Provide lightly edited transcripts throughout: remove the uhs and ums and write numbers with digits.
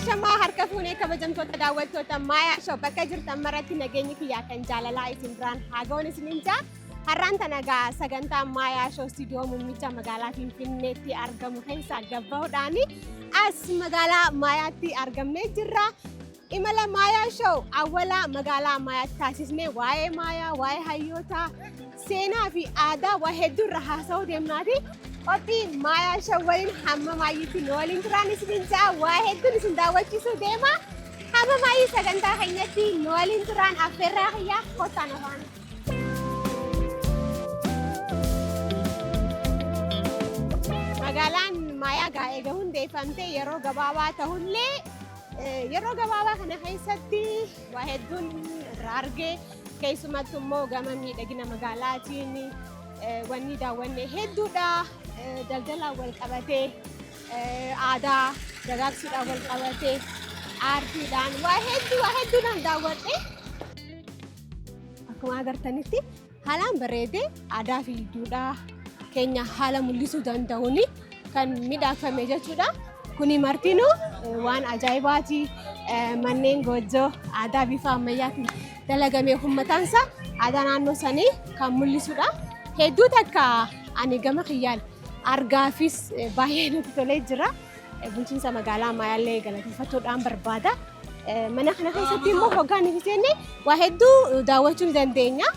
Ashamaa harka fuunee kabajamtoota daawwattoota Maayaa Show bakka jirtan maratti nageenyi kiyyaa kan jaalalaa isin biraan haa ga'uun isiniin jaa. Har'aan tana egaa sagantaa Maayaa Show istiidiyoo muummicha magaalaa Finfinneetti argamu keessa gabbaa'uudhaan as magaalaa Maayaatti argamnee jirra. Imala Maayaa Show awwala magaalaa Maayaatti taasisnee waa'ee Maayaa, waa'ee hayyoota, seenaa fi aadaa waa hedduu irra haasa'uu deemnaati. Qophii Maayaa Show waliin hamma maayyiitti nu waliin turaan isiniin jaa waa hedduun isin daawwachiisuu deema. Hamma maayyii sagantaa keenyatti nu waliin turaan affeerraa kiyyaa kottaan afaan. Magaalaan Maayaa gaa eega hundeeffamtee yeroo gabaabaa ta'ullee yeroo gabaabaa kana keessatti waa hedduun irraa argee keessumattuu immoo gama miidhagina magaalaatiin wanni daawwanne hedduudha. Daldalaan wal qabatee aadaa dagaagsuudhaan wal qabatee aartiidhaan waa hedduudhaan daawwadhe. Akkuma agartanitti haalaan bareedee aadaa fi duudhaa keenya haala mul'isuu danda'uun kan miidhagfame jechuudha. Kuni martinuu waan ajaa'ibaati. Manneen goojjoo aadaa bifa ammayyaatiin dalagamee uummataansa aadaa naannoo sanii kan mul'isudha. Hedduu takka ani gama kiyyaan argaafis baay'ee natti tolee jira. Bulchiinsa magaalaa Maayaallee galateeffachuudhaan barbaada. Mana kana keessatti immoo hoggaan ifisenne waa hedduu daawwachuu ni dandeenya.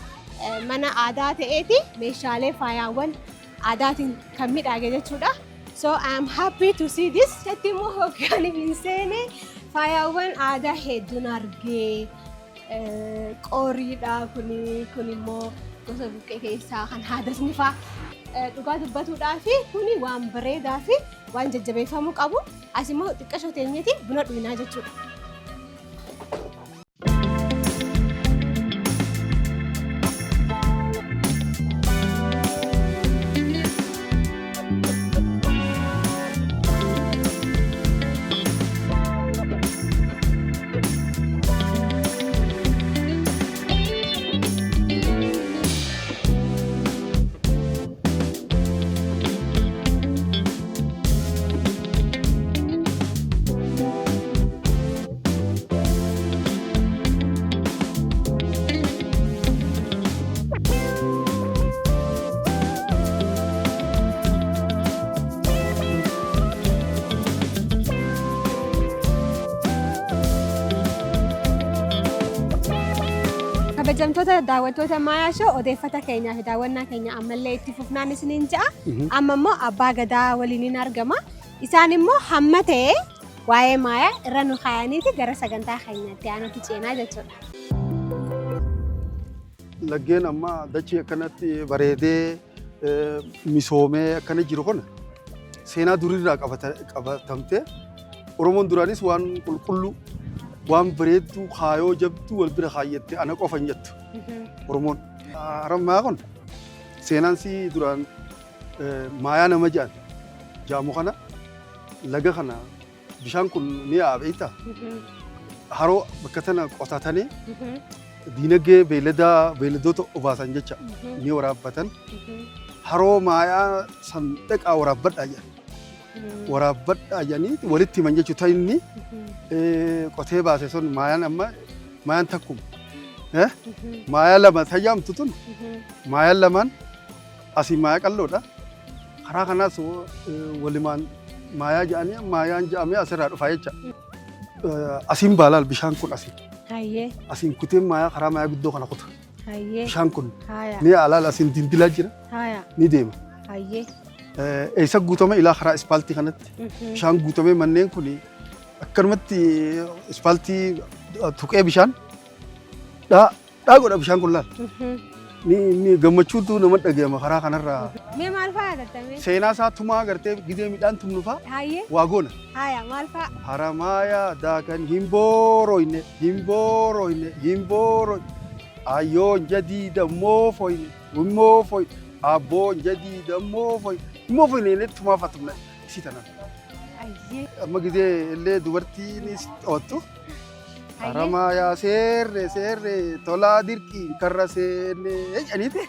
Mana aadaa ta'eeti meeshaalee faayaawwan aadaatiin kan miidhage jechuudha. So I am happy to see this. Keessatti immoo hoggaan ifisenne faayaawwan aadaa hedduun argee qoriidha kun immoo gosa buqqee keessaa kan haadasni fa'aa dhugaa dubbatuudhaa fi kuni waan bareedaa fi waan jajjabeeffamuu qabu. As immoo xiqqashoo teenyeeti buna dhugnaa jechuudha. Kabajamtoota daawwattoota Maayaa Show odeeffata keenyaa fi daawwannaa keenya ammallee itti fufnaan isiniin ja'a. Amma immoo abbaa gadaa waliin argama. Isaan immoo hamma ta'e waa'ee Maayaa irra nu kaayaniiti gara sagantaa keenyaatti aanutti ceenaa jechuudha. Laggeen amma dachee akkanatti bareedee misoomee akkana jiru kana seenaa duriirraa qabatamtee Oromoon duraanis waan qulqulluu waan bareedduu kaayoo jabduu wal bira kaayyatte ana qofan jettu Oromoon. Harammaa kun seenaan si duraan Maayaa nama jedhan jaamu kana laga kana bishaan kun ni yaabeeta. Haroo bakka tana qotatanii diinagdee beeyladoota obaasan jecha ni waraabbatan. Haroo Maayaa san dhaqaa waraabbadhaa jedhan. Waraabbadhaa jedhanii walitti himan jechuudha inni qotee baase sun Maayaan takkuma. Maayaa lama tajaamtu tun Maayaan lamaan asii Maayaa qalloodha. Karaa kanaas walimaan Maayaa jedhanii Maayaan jedhamee asirraa dhufa jecha. Asiin baalaal bishaan kun asii. Asiin kuteen Maayaa karaa Maayaa guddoo kana kuta. Bishaan kun ni alaal asiin dindilaa jira. Ni deema. Eessa guutame ilaa karaa ispaaltii kanatti. Bishaan guutame manneen kun akkanumatti ispaaltii tuqee bishaan godha bishaan kun laal. Ni gammachuutu nama dhagahama karaa kanarraa. Mee maal fa'aa agartame? Seenaa isaa tumaa agartee gidee midhaan tumnu fa'aa waa goona. Maal fa'aa? Haramaayaa daakan hin booroyne ayyoon jadiida moofoyne abboon jadiida moofoyne tumaa fatumna isii tanaan. Amma gidee illee dubartiinis oottu. Haramaayaa seerre tolaa dirqii karra seenne jedhaniiti.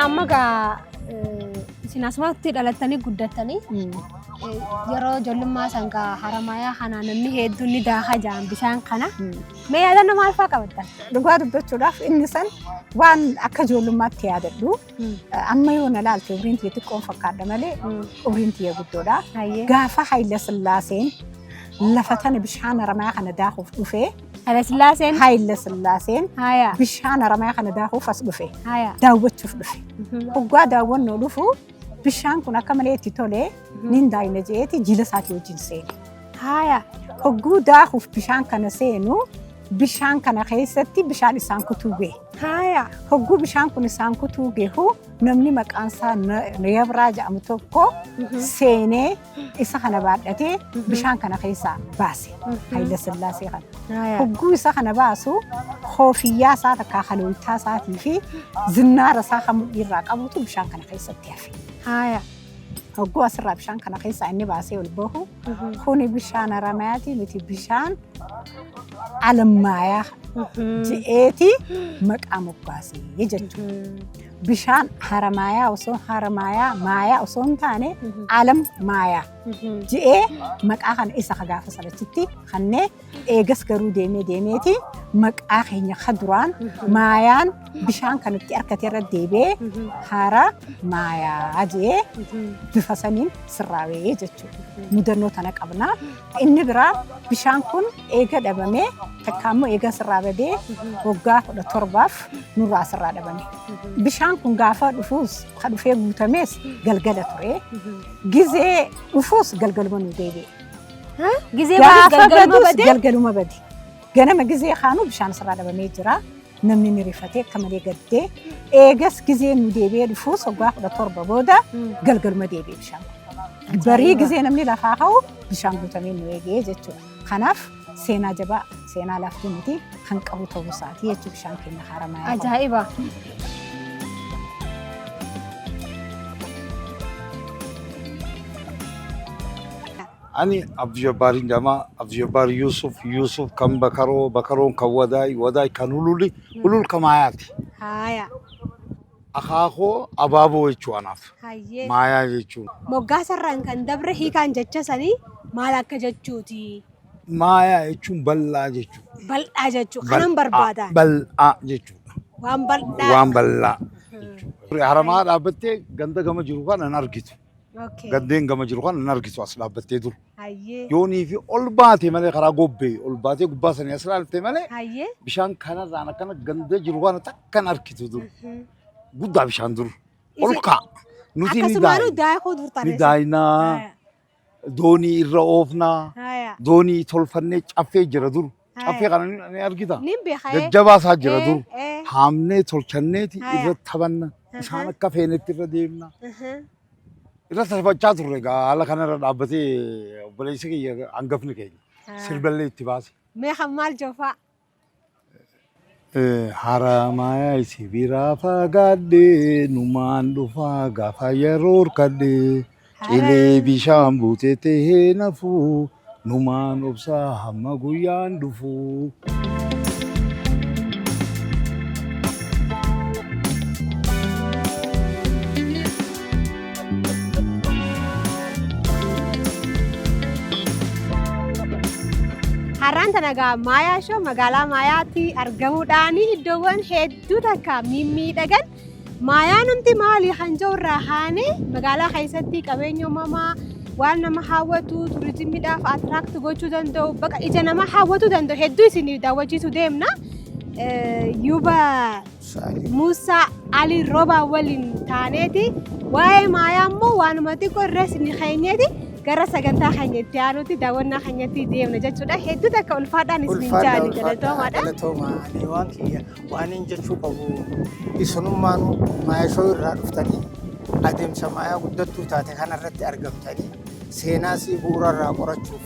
amma gaa isin asumatti dhalatanii guddatanii yeroo ijoollummaa sangaa Haramaayaa kana namni hedduun ni daakaa jiran bishaan kana. Mee yaadannoo maal fa'aa qabattan? Dhugaa dubbachuudhaaf inni san waan akka ijoollummaatti yaadadhu. Amma yoo na ilaalte umriin tiyya xiqqoon fakkaadha malee umriin tiyya guddoodha. Gaafa Haayile Sillaaseen lafa tana bishaan Haramaayaa kana daakuuf dhufee. Haayile Sillaaseen bishaan Haramaayaa kana daakuuf as dhufe. Daawwachuuf dhufe. Hoggaa daawwannoo dhufu bishaan kun akka malee itti tolee nin daayina jeeti jila isaati wajjin seene. Hogguu daakuuf bishaan kana seenu bishaan kana keessatti bishaan isaan kutuu bee. Hogguu bishaan kun isaan kutuu beeku namni maqaan isaa Nayabraa jedhamu tokko seenee isa kana baadhatee bishaan kana keessaa baase. Haayile Sillaasee kana. Hogguu isa kana baasu koofiyyaa isaa takkaa halooltaa isaatii fi zinnaara isaa kan irraa qabutu bishaan kana keessatti hafe. Hogguu asirraa bishaan kana keessaa inni baasee ol bahu kuni bishaan Haramayaati miti bishaan Alamaayaa je'eeti maqaa moggaasee jechuudha. Bishaan Haramaayaa osoo Maayaa osoo hin taane Alamaayaa je'ee maqaa kana isa gaafa salachitti kannee eegas garuu deemeeti maqaa keenya kaduraan Maayaan bishaan kanatti arkatee irra deebi'ee Haramaayaa je'ee bifa saniin sirraawee jechuudha. Mudannoo tana qabna. Inni biraa bishaan kun eega dhabamee takkaammoo eega sirraa badee waggaa 17 nurraa sirraa dhabame. Bishaan kun gaafa dhufee guutamees galgala ture. Gizee dhufuus galgaluma nu deebi'e. Gizee badus galgaluma bade. Ganama gizee kaanu bishaan sirraa dhabamee jira. Namni ni rifatee akka malee gaddee eegas gizee nu deebi'ee dhufuus waggaa 17 booda galgaluma deebi'e bishaan. Barii gizee namni lafaa ka'u bishaan guutamee nu eegee jechuudha. Kanaaf seenaa jabaa seenaa laaftuu miti kan qabu ta'uu isaati jechuudha bishaan keenya Haramaayaa. Ajaa'iba. Ani Abdul Jabbar Jama, Abdul Jabbar Yusuf kan Bakaroon kan Wadaay kan Ulul Kamayaati. Akaakoo abaaboo jechuun anaaf. Maayaa jechuun. Moggaasarraan kan dabre hiikaan jecha sanii maal akka jechuuti? Maayaa jechuun bal'aa jechuudha. Bal'aa jechuudha. Kanan barbaadan. Bal'aa jechuudha. Waan bal'aa. Waan bal'aa. Haramaa dhaabbattee ganda gama jiru kan hin argitu. Gandeen gama jiru kan hin argitu as dhaabbattee dur. Yoonii fi ol baatee malee karaa gobbee ol baatee gubbaa sanii as ilaaltee malee bishaan kanarraan akkana ganda jiru kan takka hin argitu dur. Guddaa bishaan dur. Ol ka'a. Nuti ni daayinaa. Doonii irra oofnaa. Doonii tolfannee caffee jira dur. Caffee kana ni argita. Jajjabaasaa jira dur. Haamnee tolchanneeti irra taphanna. Isaan akka feenetti irra deemna. Irra taphachaa turre egaa haala kanarra dhaabbatee obboleessi kiyya hangafni keenya sirballee itti baase. Mee hammaal joofaa? Haramaayaa isi biraa fagaadhee numaan dhufaa gaafa yeroo hirkadhee qilee bishaan buutee tahee nafuu numaan obsaa hamma guyyaan dhufuu. Har'aan tanagaa Maayaa shoo magaalaa Maayaatti argamuudhaan iddoowwan hedduu takka mimmiidhagan Maayaan humti maali kan jirurraa haane magaalaa keessatti qabeenya uumamaa waan nama hawwatu turizimiidhaaf atiraakti gochuu danda'u bakka ija nama hawwatuu danda'u hedduu isin daawwachiisuu deemna. Yuuba Muusaa Ali Roobaa waliin taaneeti waa'ee Maayaa immoo waanuma xiqqoo irra isin keenyeeti. Gara sagantaa keenyatti aanutti daawwannaa keenyatti deemna jechuudha. Hedduu takka ulfaadhaan isin jaali galatoomaadha. Galatoomaa waan kiyya waan hin jechuu qabu isinummaan Maayaa shoo irraa dhuftanii adeemsa Maayaa guddattuu taate kanarratti argamtanii seenaa si bu'uurarraa qorachuuf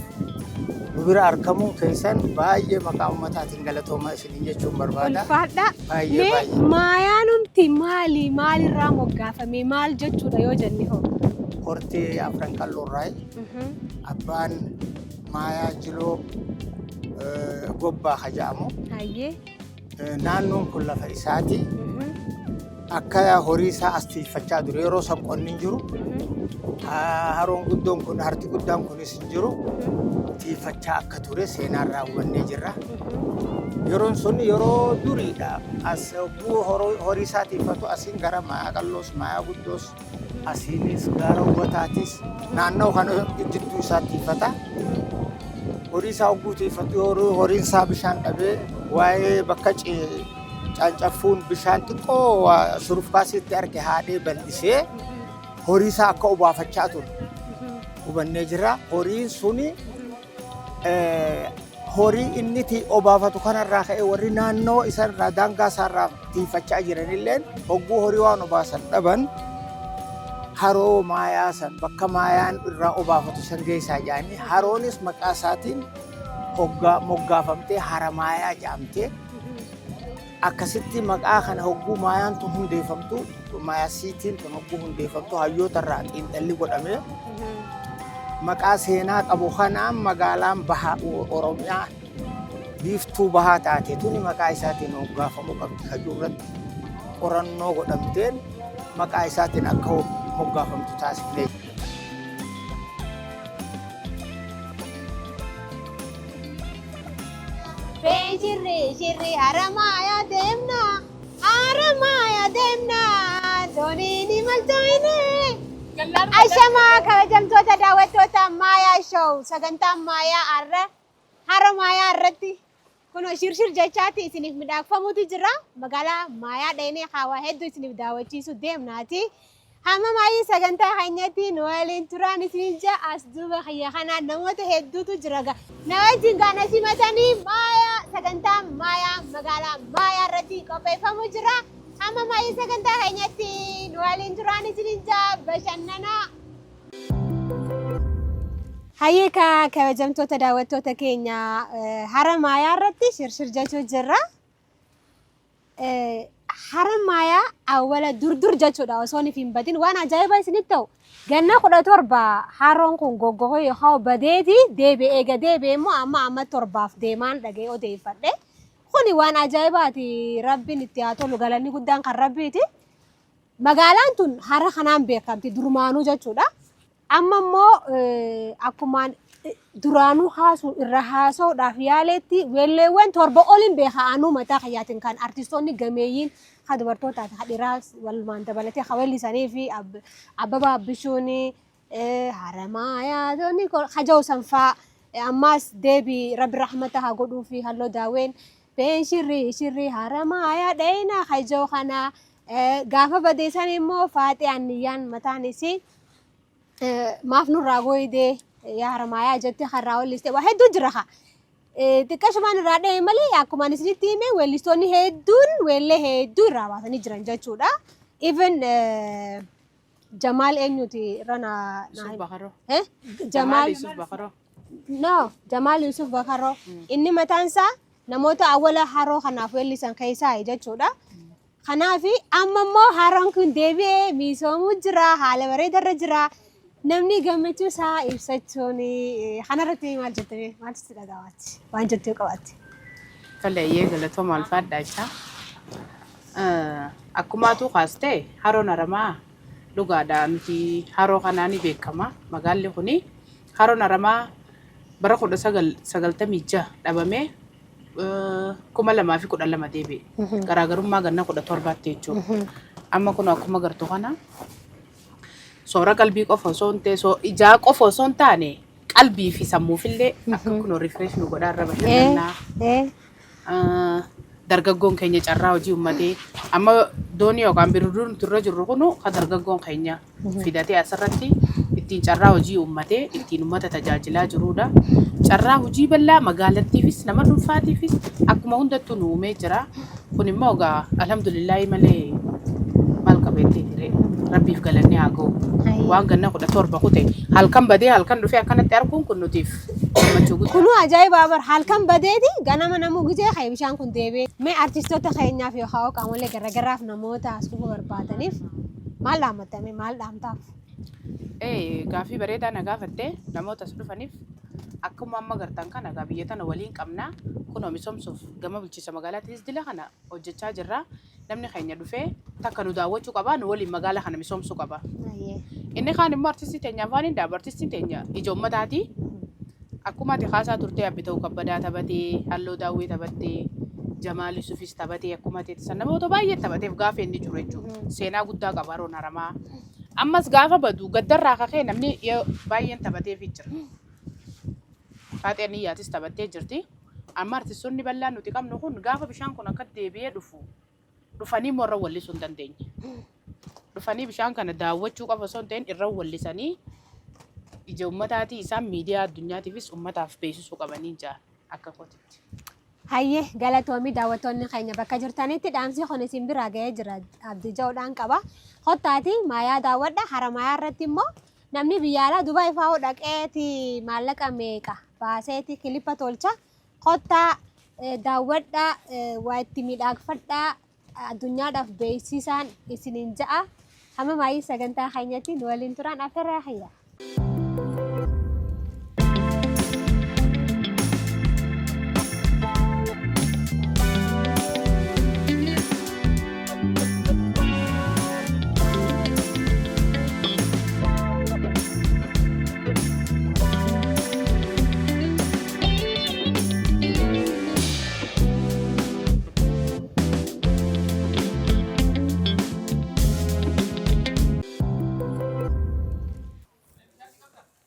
nu bira argamuun keessan baay'ee maqaa ummataatiin galatoomaa isiniin jechuun barbaada. Ulfaadha. Baay'ee. Maayaan humti maalirraa moggaafame maal jechuudha yoo jenne hoo? Hortee afran qalloorraay abbaan Maayaa Jiloo gobbaa hajaamu naannoon kun lafa isaati akka horii isaa as tiifachaa ture yeroo san qonni hin jiru. Haroon guddoon kun harti guddaan kunis hin jiru. Tiifachaa akka ture seenaarraa hubannee jirra. Yeroon sun yeroo duriidha. As horii isaa tiifatu asiin gara maayaa qalloos maayaa guddoos asiinis gara hubataatis naannoo kana jidduu isaa tiifata. Horii isaa hogguu tiifatu horiin isaa bishaan dhabee waa'ee bakka cancaffuun bishaan xiqqoo surufkaasitti arge haadhee bal'isee horii isaa akka obaafachaa ture. Hubannee jirra. Horiin suni horii inni obaafatu kanarraa ka'ee warri naannoo isarraa daangaa isaarraa tiifachaa jiranilleen hogguu horii waan obaasan dhaban haroo maayaa san bakka maayaan irraa obaafatu san geessaa jedhanii haroonis maqaa isaatiin moggaafamtee hara maayaa jedhamtee akkasitti maqaa kana hogguu maayaan tun hundeeffamtu maayaa siitiin tun hogguu hundeeffamtu hayyootarraa xiinxalli godhamee maqaa seenaa qabu kanaan magaalaan bahaa Oromiyaa biiftuu bahaa taate tuni maqaa isaatiin moggaafamu qabdi. Hayyuurratti qorannoo godhamteen maqaa isaatiin akka moggaafamtu taasifnee. Shirri Haramaya demna dooniin imaltoonni. Ashamaa kabajamtoota daawwattoota Maayaa Show sagantaan Maayaa Haramaayaa irratti kunoo shirshir jechaati isiniif midhaagfamuutu jira. Magaalaa Maayaa dheenee haawaa hedduu isiniif daawwachiisu deemnaati. Hamma maayii sagantaa keenyatti nu waliin turaan isin jaa as duuba kiyya kanaan namoota hedduutu jira. Na wajjin gaana simatanii Maayaa sagantaa Maayaa magaalaa Maayaa irratti qopheeffamu jira. Hamma maayii sagantaa keenyatti nu waliin turaan isin jaa bashannanaa. Hayyeeka kabajamtoota daawwattoota keenya Haramaayaa irratti shirshir jechuu jirra. Haramaayaa awwala dur jechuudha osoo hin badin waan ajaa'ibaa isinitti ta'u ganna 17 haroon kun goggohoo yoo badeeti deebi'ee gadeebi'ee immoo amma 7 deemaan dhagee odeeffadhe. Kuni waan ajaa'ibaati rabbiin itti haa tolu galanni guddaan kan rabbiiti. Magaalaan tun hara kanaan beekamti durmaanuu jechuudha. Amma immoo akkumaan duraanuu irra haasa'uudhaaf yaaletti weelleewwan 7 oliin beekaanuu mataa kayyaatiin kan artistoonni gameeyyiin haa dubartootaati haa dhiiraas walumaan dabalatee haa weellisanii fi Abbabaa Abbishuun Haramaayaa haja'u sanfaa ammaas deebii rabbi rahmata haa godhuu fi halloo daawween been shirri Haramaayaa dheena haja'u kana gaafa badeessan immoo Faaxee Anniyyaan mataan isii maaf nurraa gooyidee yaa Haramaayaa jettee harraa walliste waa hedduu jira haa. Xiqqashumaan irraa dhahee malee akkuma isinitti hime weellistoonni hedduun weellee hedduu irraa baasanii jiran jechuudha. Even Jamaal eenyuti rana Yusuf Bakaro. Jamaal Yusuf Bakaro. No, Jamaal Yusuf Bakaro. Inni mataan isaa namoota awwala haroo kanaaf weellisan keessaa jechuudha. Kanaafi amma immoo haroon kun deebi'ee misoomuu jira haala bareedarra jira. Namni gammachuu isaa ibsachuun kanarratti maal jettee maal sitti dhagahaati waan jettee qabaatti. Kaleeyyee galatooma alfaadhaa. Akkuma atu kaastee haroon Haramaa dhugaadhaa miti haroo kanaan ni beekama. Magaalli kuni haroon Haramaa bara 1996 dhabamee 2012 deebi'e. Garaagarummaa ganna 17 jechuudha. Amma kun akkuma gartuu kana soora qalbii qofa osoo hin ta'e ijaa qofa osoo hin taane qalbii fi sammuufillee akka kun refresh nu godhaa irra bashannanaa. Dargaggoon keenya carraa hojii uummatee amma doonii yookaan bidiruun turre jirru kunu kan dargaggoon keenya fidatee asirratti ittiin carraa hojii uummatee ittiin uummata tajaajilaa jirudha. Carraa hojii bal'aa magaalattiifis nama dhuunfaatiifis akkuma hundattuu nu uumee jira. Kun immoo egaa alhamdulillaahi malee maal qabeetti ture rabbiif galanni haa ga'u. Waan ganna 17 kute halkan badee halkan dhufee akkanatti arguun kun nutiif gammachuu guddaa. Kunu ajaa'ibaa bar halkan badeeti ganama namuu gujee ka'ee bishaan kun deebi'ee. Mee artistoota keenyaaf yookaan qaamolee garagaraaf namoota as dhufuu barbaadaniif maal dhaammattame maal dhaamtaaf? Gaaffii bareedaa na gaafattee namoota as dhufaniif akkuma amma gartan kana biyya tana waliin qabna kun misoomsuuf gama bulchiinsa magaalaatiis dila kana hojjechaa jirra. namni keenya dhufee takka nu daawwachuu qaba nu waliin magaalaa kana misoomsuu qaba. Inni kaan immoo artistii teenya afaan hin daabu artistiin teenya ija uummataati. Akkuma ati haasaa turtee abbi ta'uu kabbadaa taphatee halluu daawwee taphattee Jamaal Yusufis taphatee akkuma ati san namoota baay'ee taphateef gaafa inni jiru jechuudha. Seenaa guddaa qaba Aroon Haramaa. Ammas gaafa badu gaddarraa kakee namni baay'een taphateef jira. Faaxeen Iyyaatis taphattee jirti. Amma artistoonni bal'aan nuti qabnu kun gaafa bishaan kun akka deebi'ee dhufanii morra wallisuu hin dandeenye. Dhufanii bishaan kana daawwachuu qofa osoo hin ta'in irra wallisanii ija uummataati isaan miidiyaa addunyaatiifis uummataaf beeksisuu qabanii jira akka kootitti. Hayyee galatoomii daawwattoonni keenya bakka jirtanitti dhaamsi kun isin biraa ga'ee jira abdii ja'uudhaan qaba. Kottaati maayaa daawwadha Haramayaa irratti immoo namni biyya alaa Dubaay fa'aa dhaqeeti maallaqa meeqa baaseeti kilipa tolcha. Kottaa daawwadhaa waa itti miidhagfadhaa addunyaadhaaf beeksisaan isiniin ja'a. Hamma maayii sagantaa keenyatti nu waliin turan afeerraa hayya.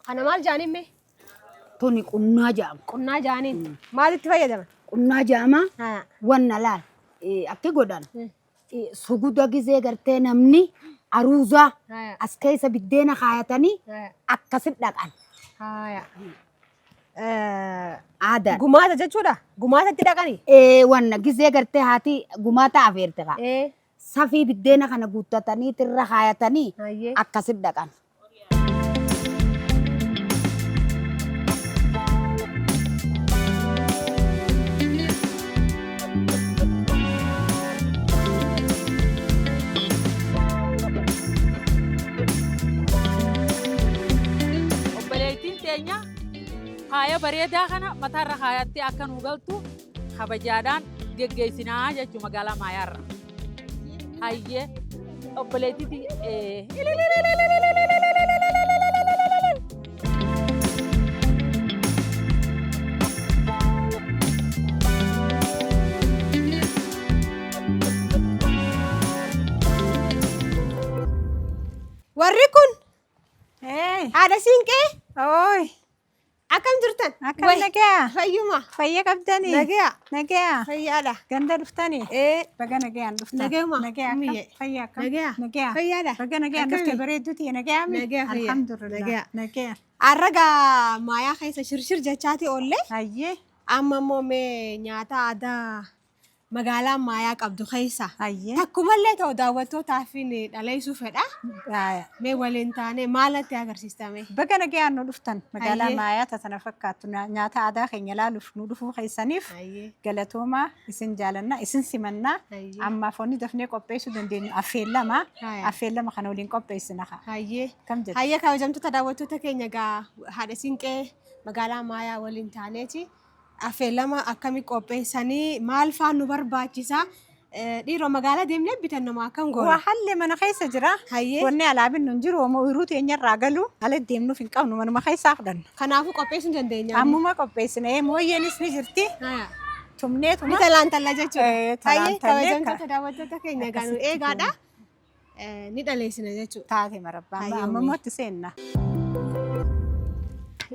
Kana maal jaaniin mee? Tuni qunnaa jaama. Qunnaa jaaniin. Maalitti fayyadaman? Qunnaa jaama wanna laal akka godhan suguda gizee gartee namni aruuzaa as keessa biddeena kaayatanii akkasit dhaqan. Aadaa. Gumaata jechuudha? Gumaatatti dhaqanii? Wanna gizee gartee haati gumaata afeerte kaa. Safii biddeena kana guuttatanii irra kaayatanii akkasit dhaqan. Faaya bareedaa kana mataarra kaayatti akka nu galtu kabajaadhaan geggeessinaa jechuun magaalaa Maayaarra. Hayyee obboleettiiti. Warri kun haadha siinqee? Ooy. Akkam jirtan? Akkam nagaa? Fayyuma. Fayya qabdanii? Nagaa. Nagaa. Fayyaadha. Ganda dhuftanii? Baga nagaan dhuftan. Nagauma. Nagaa akkam? Fayya akkam? Nagaa. Nagaa. Fayyaadha. Baga nagaan dhuftee bareedduuti nagaa mi? Nagaa fayya. Alhamdulillah. Nagaa. Nagaa. Arragaa maayaa keessa shirshir jechaati oollee. Hayyee. Amma immoo mee nyaata aadaa magaalaa maayaa qabdu keessa. Hayyee. Takkumallee ta'u daawwattootaaf dhaleessuu fedha. Haaya. Mee waliin taane maalatti agarsiistame? Baga nagaan nu dhuftan magaalaa Hayyee. maayaa tasana fakkaattu nyaata aadaa keenya laaluuf nu dhufuu keessaniif galatoomaa isin jaalanna isin simannaa Hayyee. ammaaf onni dafnee qopheessuu dandeenyu affeellama Haaya. affeellama kana waliin qopheessina kaa. Hayyee. Kam jettu? Hayyee kabajamtoota daawwattoota keenya gaa haadha siinqee magaalaa maayaa waliin taaneeti. Affeellama akkamii qopheessanii maal fa'aa nu barbaachisa? Dhiiroo magaalaa deemnee bitan nama akkam goona? Waa hallee mana keessa jira. Hayyee. Wanni alaabin nun jiru homoo hiruu teenyarraa galu ala deemnuuf hin qabnu manuma keessaa fudhanna. Kanaafuu qopheessuu hin dandeenya. Ammuma qopheessine mooyyeenis ni jirti. Tumneetuma. Ni talaantalla jechuudha. Hayyee Talaantallee kabajamtoota daawwattoota keenya gaa nu eegaadha. Ni dhaleessina jechuudha. taate marabbaa Hayyee, ammamatti seenna.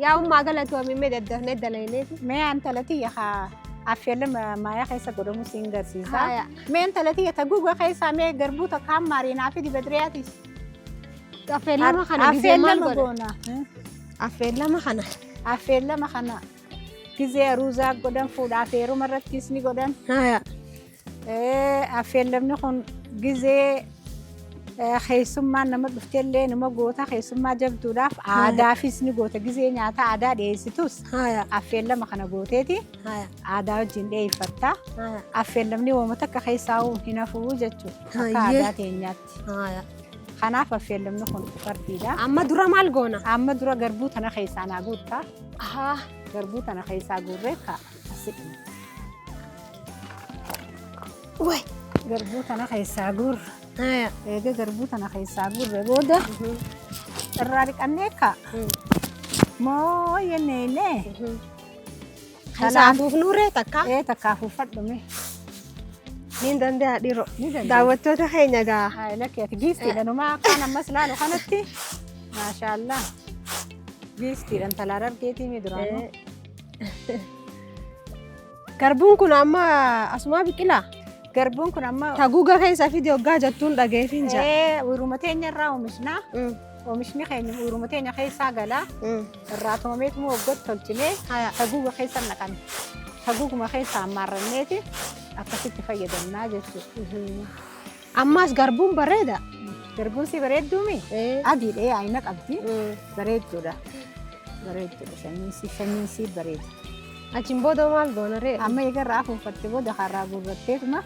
Yaa'ummaa galatoomii mee daddafnee dalaineeti. Mee antalati yaa affeellama maayaa keessa godhamu siin garsiisa. Haaya. Mee antalati yaa taguuga keessa mee garbuu takka hammaariinaa fi dibadriyaatis. Affeellama kana gizee maal Affeellama godha? goona. Affeellama kana. Affeellama kana gizee aruuzaa godhan fuudhaa feeruma irrattis ni godhan. Haaya. Affeellamni kun gizee keessummaan nama dhuftellee nama goota keessummaa jabduudhaaf aadaafis ni goota gizee nyaata aadaa dhiyeessitus Haaya. affeellama kana gooteeti Haaya. aadaa wajjin dhiyeeffatta. Haaya. Affeellamni uummata akka keessaa hin hafuu jechuudha akka Hayyee. aadaa teenyaatti. Haaya. Kanaaf affeellamni kun fardiidha. Amma dura maal goona? Amma dura garbuu tana keessaa naa guuttaa. Ahaa. Garbuu tana keessaa guurree kaa asii. Way. garbuu tana keessaa guur. Haya. Eega garbuu tana keessaa guurre booda irraa dhiqannee kaa. Moo yenneene. Kaisafuuf nuure takka. Takkaaf uffadhume. Niin danda'a dhiiroo. Ni danda'a. Daawwattoota keenya gaa. Lakkee ati giistiidha numaa kaan ammas laalu kanatti. Maashaallah. Giistiidhaan talaala argeetii mi duraanuu. Garbuun kun amma asuma biqilaa. Garbuun kun amma. Taguuga keessa fide hoggaa jettuun dhageefin jira. Uuruma teenya irraa oomishnaa. Oomishni keenya uuruma teenya keessaa galaa. Irraa tumameetuma waggooti tolchinee taguuga keessa naqanne. Taguuguma keessa ammaarranneeti akkasitti fayyadamnaa jechuudha. Ammas garbuun bareeda. Garbuun si bareedduumi? Adiidhee ayina qabdi. Bareedduudha. Bareedduudha shaniisii bareeda. Achiin booda maal goona ree? Amma eegarraa afuufatte booda harraa gurratteetuma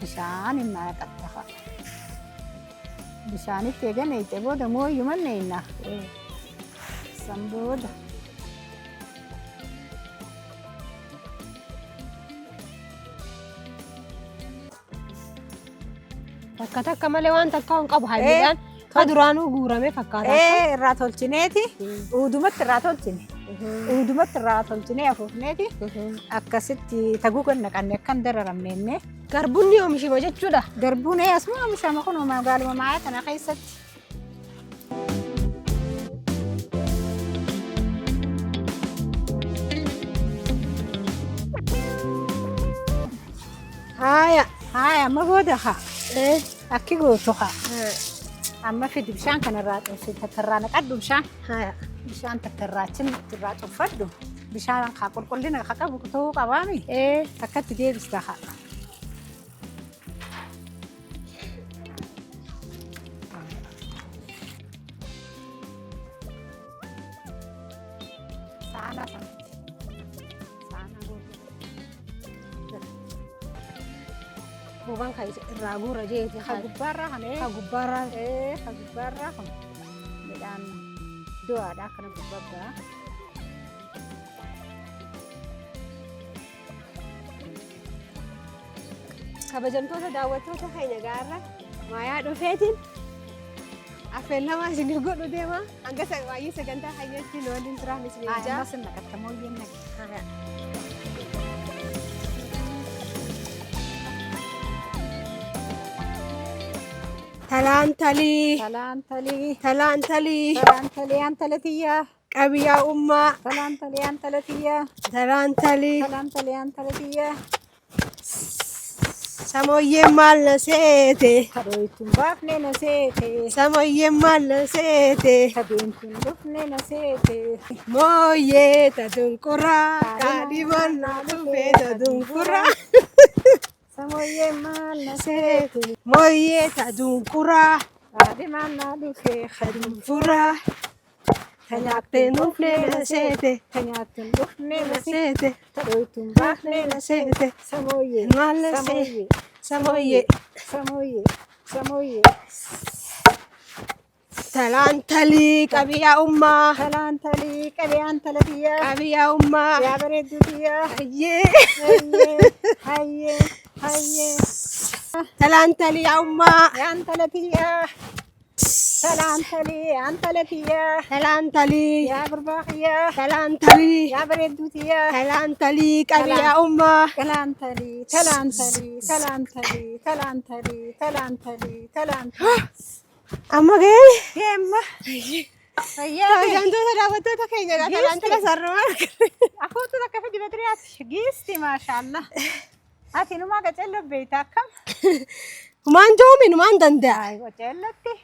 bishaan hin naqatta. Bishaanitti eegana itti booda mooyyuma neeyna. San booda. Takka malee waan takka hin qabu halluudhaan ka duraanuu guurame fakkaata. Irraa tolchineeti. Uudumatti irraa tolchine. Uudumatti irraa tolchinee afuufneeti. Akkasitti taguuga naqanne akkan dararamneenne. Garbuun ni oomishama jechuudha. Garbuun asuma oomishama kun magaaluma maaya kana keessatti. Haya. Amma booda haa. Akki gootu haa. Amma fidi bishaan kanarraa takkarraa naqadhu bishaan. Bishaan takkarraa irraa cuffadhu. Bishaan haa qulqullina haa qabu ta'uu qabaami. Akkatti deebista haa. Bukan kayak ragu raja itu. Kagubbarra kan Kagubbarra. Kagubbarra kan. Midhaan do'aadha akkana gubbarra. Kabajamtoota daawwattoota keenya gaarra maayaa dhufeetiin affeellamaa isin godhu deema hanga baay'ee sagantaa hayyaatti waliin turaan isin ijaa. Ammas naqattamoo yennaa. Talantali. Talantali. Talantali. Talantali antalatiyya. Qabiyaa ummaa. Talantali antalatiyya. Talantali. Talantali antalatiyya. Samoyyeen maal na seete. Kadooyituun baafnee na seete. Samoyyeen maal na seete. Kadeemtuun dhufnee na seete. Mooyyee tadunkuraa. Kaadhiman na dhufee tadunkuraa. Samoyyeen maal na seete. Mooyyee tadunkuraa. Kaadhiman na dhufee Tadunkuraa. Kanyaattee dhufnee na seete. Kanyaattee dhufnee na Seete. Kadooyituun baafnee na Seete. Samoyyee. Maal na seete. Samoyyee. Samoyyee. Samoyyee. Talantali qabiyaa ummaa. Talantali qabiyaan talatiyyaa. Qabiyaa ummaa. Yaa bareeddutiyyaa. Hayyee. Hayyee. Hayyee. Talantali yaa ummaa. Yaan talatiyyaa. Talantali yaan talatiyyaa. Talantali. Yaa gurbaaxiyyaa. Talantali. Yaa bareeddutiyyaa. Talantali qabiyaa ummaa. Talantali. Talantali. Talantali. Talantali. Talantali. Talantali. Amma ga'e. Deemma. Kabajamtoota daawwattoota keenya gaa talantala sarrumaa. Afuutu takka fidi badriyaati. Giisti maashaallah. Ati numaa qacello beeyta akkam? Humaan joomi numaan danda'a. Ay qacellotti.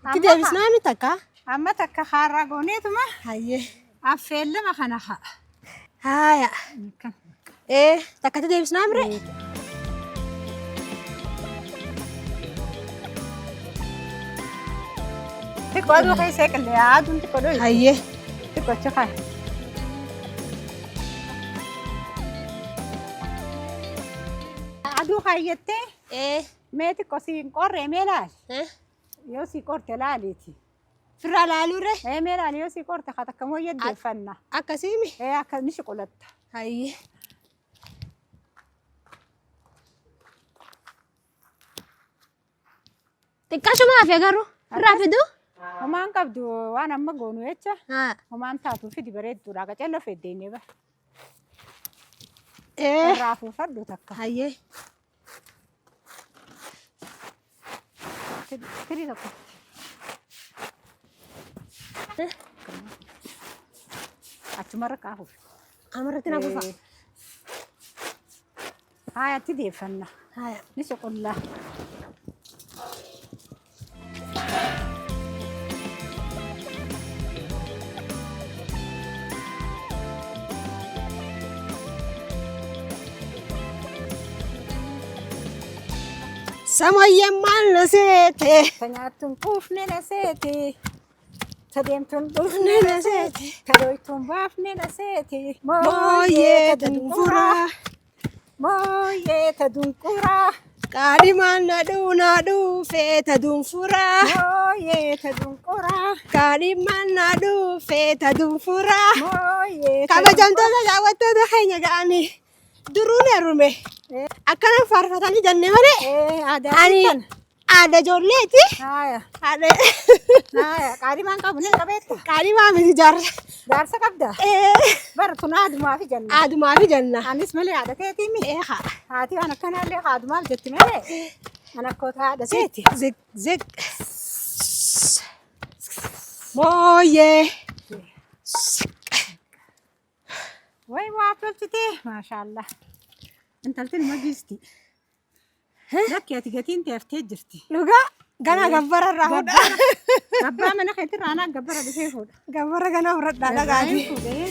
Itti deebisnaa mi takka? Amma takka haarraa gooneetuma Hayyee. affeellama kana haa. Haaya. Takkatti deebisnaa mire? Xiqqoo aduu keessee qillee aduun xiqqoo dhoyi. Hayyee. Xiqqoochi kaa. Aduu kaayyattee mee xiqqoo siin qorree mee laali. Yoo sii qorte laaliiti. Firraa laaluure? Mee laali yoo sii qorte haa takka moo yeddeeffanna. Akkasiimi? Akka ni shuqulatta. Hayyee. Xiqqaashumaa fi agarru irraa fidu. Homaan qabdu waan amma goonu jecha Haa. homaan taatu fidi bareedduudha qacalla feddeennee bara. Ee. Irraa fuufadhu takka. Hayyee. Fidi tokko. Achumarra kaafuuf. Amarratti na fufa. Haayatti deeffanna. Haaya. Ni soqollaa. Samayyeen maal na seete. Ta nyaattuun quufne na seete. Ta deemtuun Dhufne dhufne na na seete. seete. Ta dhoytuun baafne na seete. Mooyyee ta dunfuraa. Mooyyee ta dunquraa. Kaadhimaan na dhuufee ta dunfuraa. Mooyyee ta dunquraa. Kaadhimaan na dhuufee ta dunfuraa. Mooyyee ta Kabajamtoota daawwattoota keenya ga'anii duruu ni heerume. Akkana faarfatanii jennee malee. aadaa Ani kan. aada ijoolleeti. Haaya. Haadha Haaya. Qaadhimaan qabu ni qabeetta. kaadhimaa miti jaarsa. Jaarsa qabda. Bara tun aadumaa fi janna. Aadumaa fi janna. Anis malee haadha keetii mi? Eehaa. Haati waan akkanaallee aadumaaf jetti malee. An akkoota haadha keeti. Zig zig. Mooyyee. Way waa tolchitee. Maashaallah. Intaltiin magiisti. Lakki ati gatiin teeftee jirti. Dhugaa gana gabbara irraa fuudha. Gabbaa mana keetti irraa anaa gabbara dhufee fuudha. Gabbara gana fudhadhaa dhagaati. Fuudhee.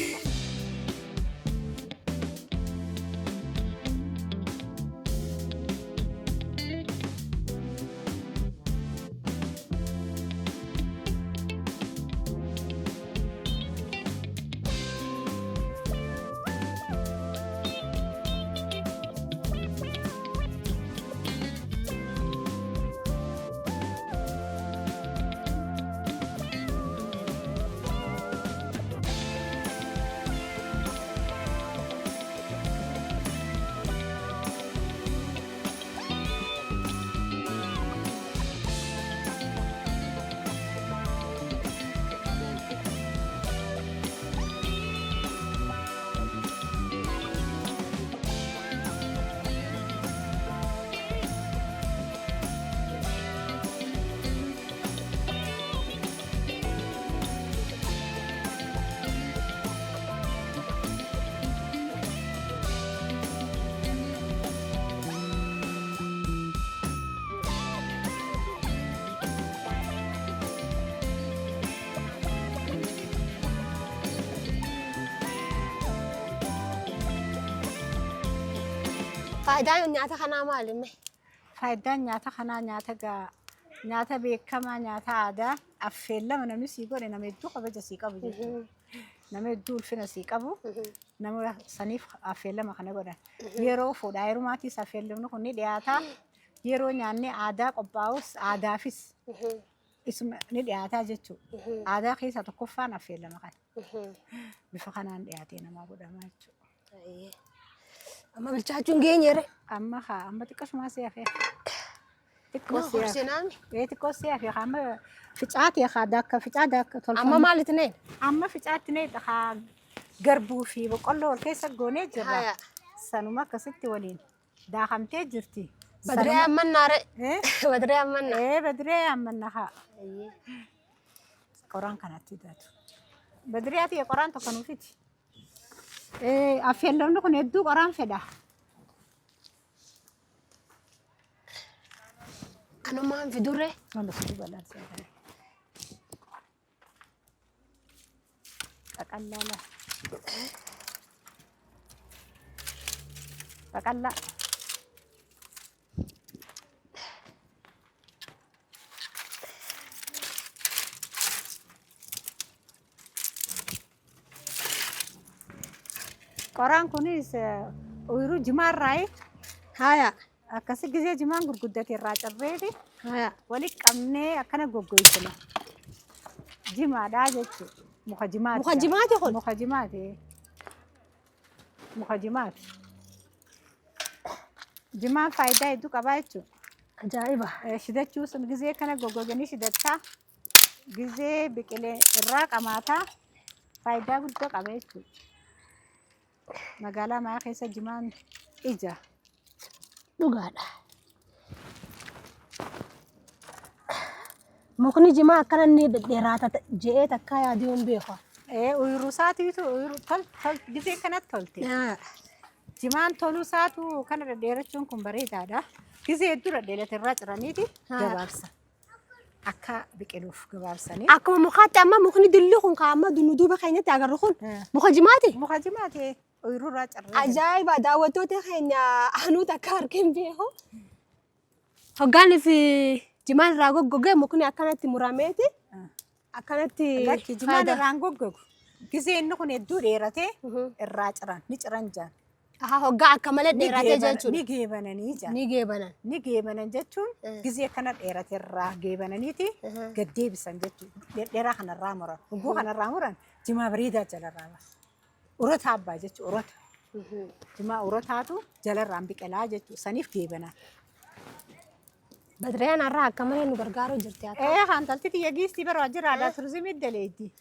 Faayidaan nyaata kanaa maali? Faayidaan nyaata kanaa nyaata beekamaa nyaata aadaa affeellama namni sii godhe nama hedduu kabaja sii qabu jechuudha. Nama hedduu ulfina sii qabu nama saniif affeellama kana godhan. Yeroo fuudhaa heerumaatiis affeellamni kun ni dhiyaata. Yeroo nyaanni aadaa qophaa'us aadaafis isuma ni dhiyaataa jechuudha. Aadaa keessaa tokkoffaan affeellama kana. Bifa kanaan dhiyaatee namaa godhama jechuudha. Amma bilchaachuun geenyeere. Amma xiqqasumaa si hafee. Horsinaan. Xiqqoo si hafee amma ficaatee daakka ficaa daakka tolfamu. Amma maalitti nee? Amma ficaatti nee garbuu fi boqqolloo wal keessa goonee jirra. Sanuma akkasitti waliin daakamtee jirti. Badiree ammannaare. Badiree ammanna. Badiree ammanna haa. Qoraan kanatti daatu. Badiree ati qoraan tokko nuufiti. Affeellamni kun hedduu qoraan fedha. Anumaan fidurre. Wanda fiduu bal'aansa. Qaqallala. Qaqalla. Qoraan kunis ooyiruu jimaarraa Haya. akkasi gisee jimaan gurguddate irraa cabbeeti Haya. walitti qabnee akkana goggoysina. Jimaadhaa jechuudha. Muka jimaati. Muka jimaati kun? Muka jimaati. Muka jimaati. Jimaan faayidaa hedduu qabaa jechuudha. Ajaa'iba. Shidachuu sun gizee kana goggoganii shidattaa gizee biqilee irraa qamaataa faayidaa guddoo qaba jechuudha. Magaalaa Mayaa keessa jimaan ija. Dhugaadha. Mukni jimaa akkana inni dheeraata je'ee takkaa yaaduu hin beeku. Uyiruu isaatiitu gizee kanatti tolte. Jimaan toluu isaatu kana dhedheerachuun kun bareedaadha. Gizee dura dheerate irraa ciraniiti gabaabsa. Akka biqiluuf gabaabsanii. Akkuma mukaatti amma mukni dilli kun kaa'ama duuba keenyatti agarru kun muka jimaati. Muka jimaati uyiruu irraa ciranii. Ajaa'iba daawwattoota keenya anuuti akka argin beeku. Hoggaanii fi jimaan irraa goggogee mukni akkanatti murameeti. Akkanatti lakki jimaan irraan goggogu. Gizee inni kun hedduu dheeratee irraa ciran ni ciran jaan. Hoggaa akka malee dheeratee jechuudha. Ni geebananii jaan. Ni geebanan. Ni geebanan jechuun gizee kana dheerate irraa geebananiiti gad deebisan jechuudha. Dheeraa kanarraa muran. Hubboo kanarraa muran jimaa bareedaa jalarraa basa. Urota abbaa jechuudha urota. Jimaa urotaatu jalarraan biqilaa jechuudha. Saniif geebanan. Badireen har'a akka malee nu gargaaruu jirti. Hantalti xiyya giistii bara waajjira aadaa turizimii daleetti.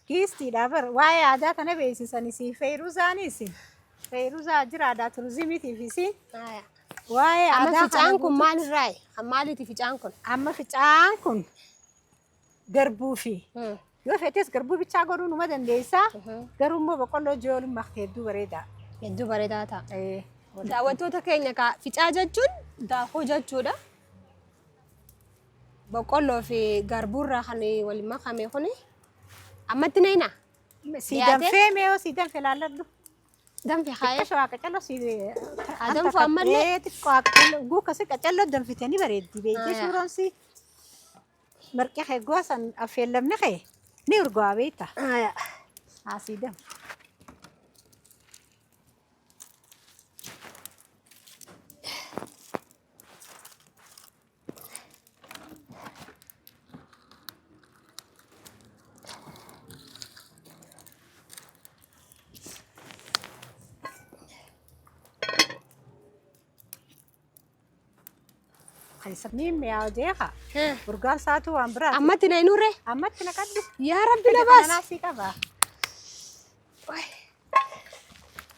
Giistiidha bara waa'ee aadaa kana beeksisanii si Feeruuzaanis. Feeruuzaa waajjira aadaa turizimiitiifis. Waa'ee aadaa kana ficaan kun maalirraa? Maaliiti ficaan kun? Amma ficaan kun garbuu fi yoo feetes garbuu bichaa godhuu numa dandeessaa. Garuu immoo boqqolloo jiyooliin maktee hedduu bareedaa. Hedduu bareedaa ta'a. Daawwattoota keenya ficaa jechuun daakuu jechuudha. Boqqolloo fi garbuurraa kan waliin makame kuni ammatti neena. Si danfee meeyoo si danfee laalladhu. Danfee haayee. Xiqqoo waa qacallo si. Danfuu ammallee. Xiqqoo guuka si qacalloo danfitanii bareeddi beekee suuraan si. Marqee heeggoo san affeellamne kee ni urgaa beekta. Asii danfu. Ni miyaa jeeqa. Urgaan saatu waan biraati. Ammatti na inurre. Ammatti na kaddu. Yaa Rabbi na baas. Naasii qaba.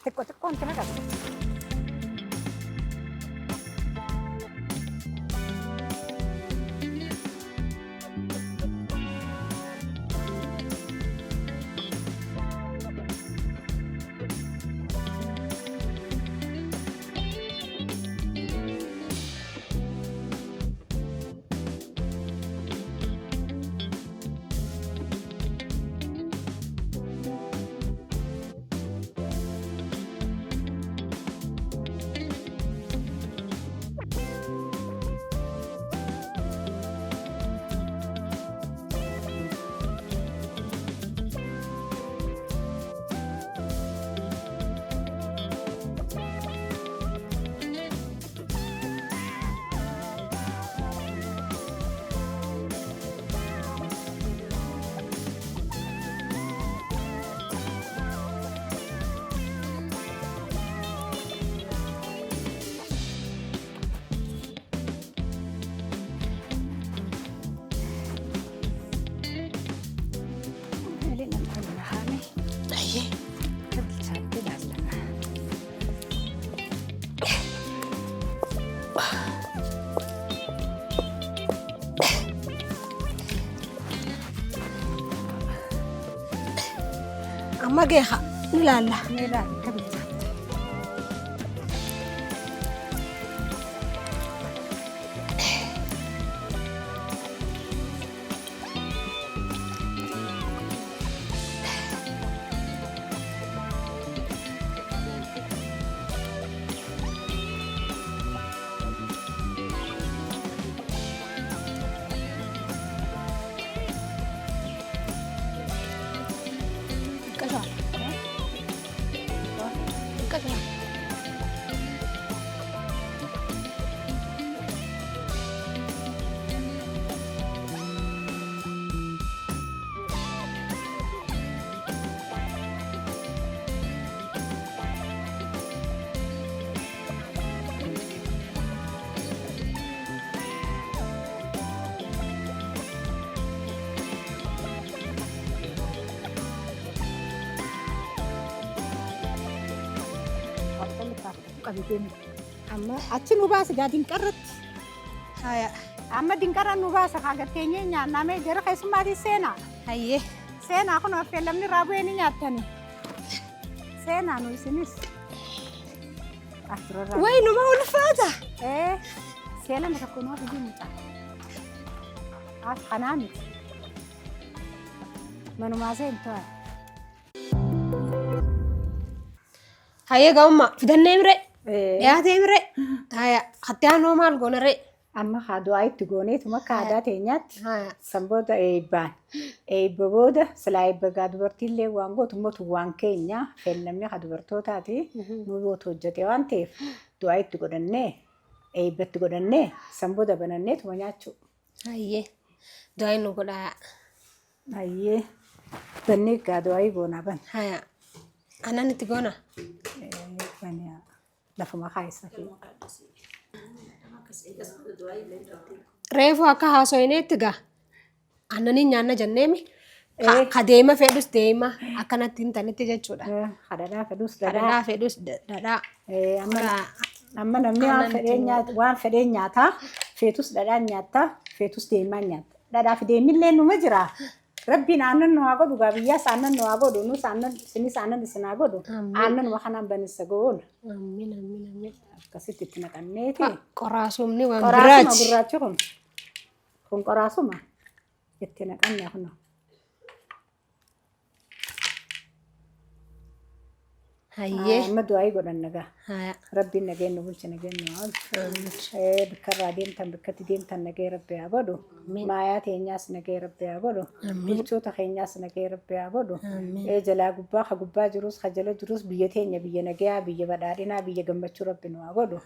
Xiqqoon na kaddu. Amma geeha ni laalla. Ni laalla kabisa. qabideen. Amma achi nu baasi gaa dinqarratti. Haya. Amma dinqarra nu baasa kaagateenyee nyaannamee jara keessummaatii seenaa. Hayyee. Seenaa kun affeelamni raabuu ni nyaattani. Seenaa nu isinis. Asirra. Wayi numa ulfaata. Seelama tokko nuuf iyyuu mucaa. As kanaa miti. Manumaa seentaa. Hayyee ga'ummaa fidannee mire. Dhiyaatee mire. Haya. Hattee aanoo maal goona ree? Amma haaduu itti gooneetuma kaadaa teenyaatti. Haya. Sanboota eebbaan. Eebba booda silaa eebba gaa dubartiillee waan gootummatu waan keenya feellamni haa dubartootaati. Nu gootu hojjete waan ta'eef du'aa itti godhannee eebbatti godhannee sanboota bananneetuma nyaachuu. Hayyee. Du'aa nu godhaa. Hayyee. Bannee gaa du'aa goonaa ban. Haya. Aannan itti goona. Lafuma kaayessa. Reefu akka haaso'ineetti gaa aannaniin nyaanna jenneemi ka deema fedhus deema akkanatti hin tanetti jechuudha. Hadhadhaa fedhus Dhadhaa fedhus dhadhaa. Amma namni waan fedhee nyaataa feetus dhadhaan nyaataa feetus deemaa nyaataa. Dhadhaa fi deemillee numa jira. Rabbiin aannan nu haa godhu gaa biyyaas aannan nu haa godhu nus aannan isinis aannan isin haa godhu. Aannan kanaan banisa goona. Amiin amiin amiin. Akkasitti itti naqanneeti. Qoraasumni waan Qoraasuma biraachi. gurraachi kun. Kun qoraasuma itti naqanne kun. Hayyee. Amma du'aa godhan nagaa. Haya. Rabbiin nageenya bulcha nageenya waan. Bikkarraa deemtan bikkatti deemtan nagee rabbi haa godhu. Maayaa teenyaas nagee rabbi haa godhu. Bulchoota keenyaas nagee rabbi haa godhu. Jalaa gubbaa ka gubbaa jirus ka jala jirus biyya teenya biyya nagaa biyya badhaadhinaa biyya gammachuu rabbi nu haa godhu.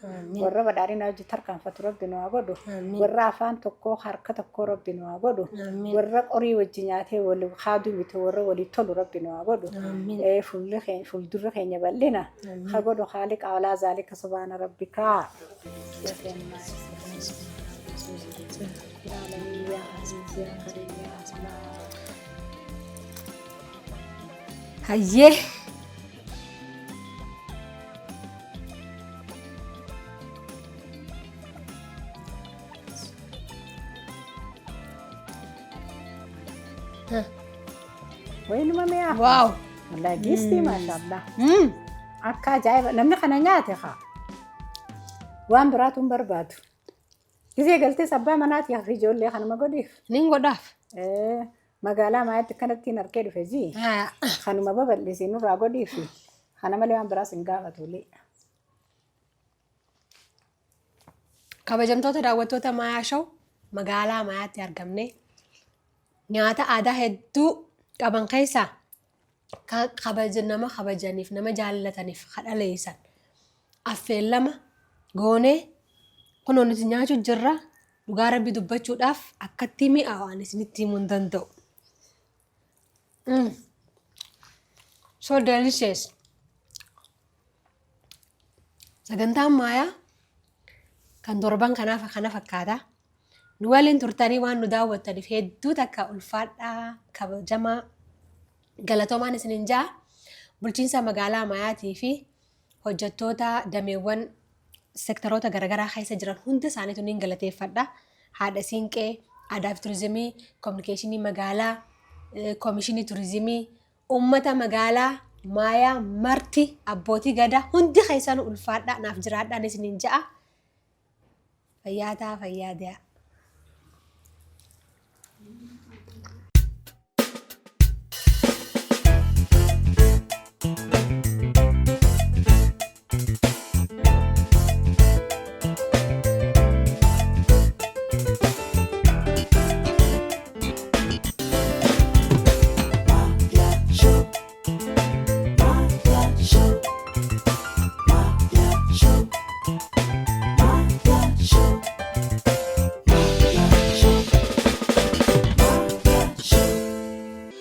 Warra badhaadhinaa hojii tarkaanfatu rabbi nu haa godhu. Warra afaan tokkoo harka tokkoo rabbi nu haa godhu. Warra qorii wajji nyaatee wal haaduu miti warra walii tolu rabbi nu haa godhu. Fuuldurri keenya بلنا خبروا خالق على ذلك سبحان ربك Hayyee. وين ما مياه Waaw. والله جيستي ما شاء الله أكا جايبة نمني خنانياتي خا وان براتون بربادو إذا قلتي سبا منات يا في جولي خنا ما قديف Nin godhaaf. مقالة ما يتكنتي نركيد في جي Haya. خنا ما ببل لسينو را قديف خنا ما ليوان براس إنقافة تولي Kabajamtoota daawwattoota Maayaa Show magaalaa Maayaatti argamne nyaata aadaa hedduu qaban keessaa nama kabajaniif nama jaallataniif kadhaleessan affeellama goonee kunoo nuti nyaachuu jirra dhugaa rabbi dubbachuudhaaf akkatti mi'aawaan isinitti himuu hin danda'u. So delicious. Sagantaan Maayaa kan torban kanaaf kana fakkaata. Nu waliin turtanii waan nu daawwattaniif hedduu takka ulfaadhaa kabajamaa galatoomaan isinin jaa bulchiinsa magaalaa Maayaatii fi hojjettoota dameewwan seektaroota garaagaraa keessa jiran hunda isaaniitu niin galateeffadha. Haadha Siinqee, Aadaa fi Turizimii, Kominikeeshinii magaalaa, Koomishinii Turizimii, uummata magaalaa Maayaa marti abbootii gadaa hundi keessanuu ulfaadhaa naaf jiraadhaan isinin ja'a. Fayyaa taa fayyaa dee'a.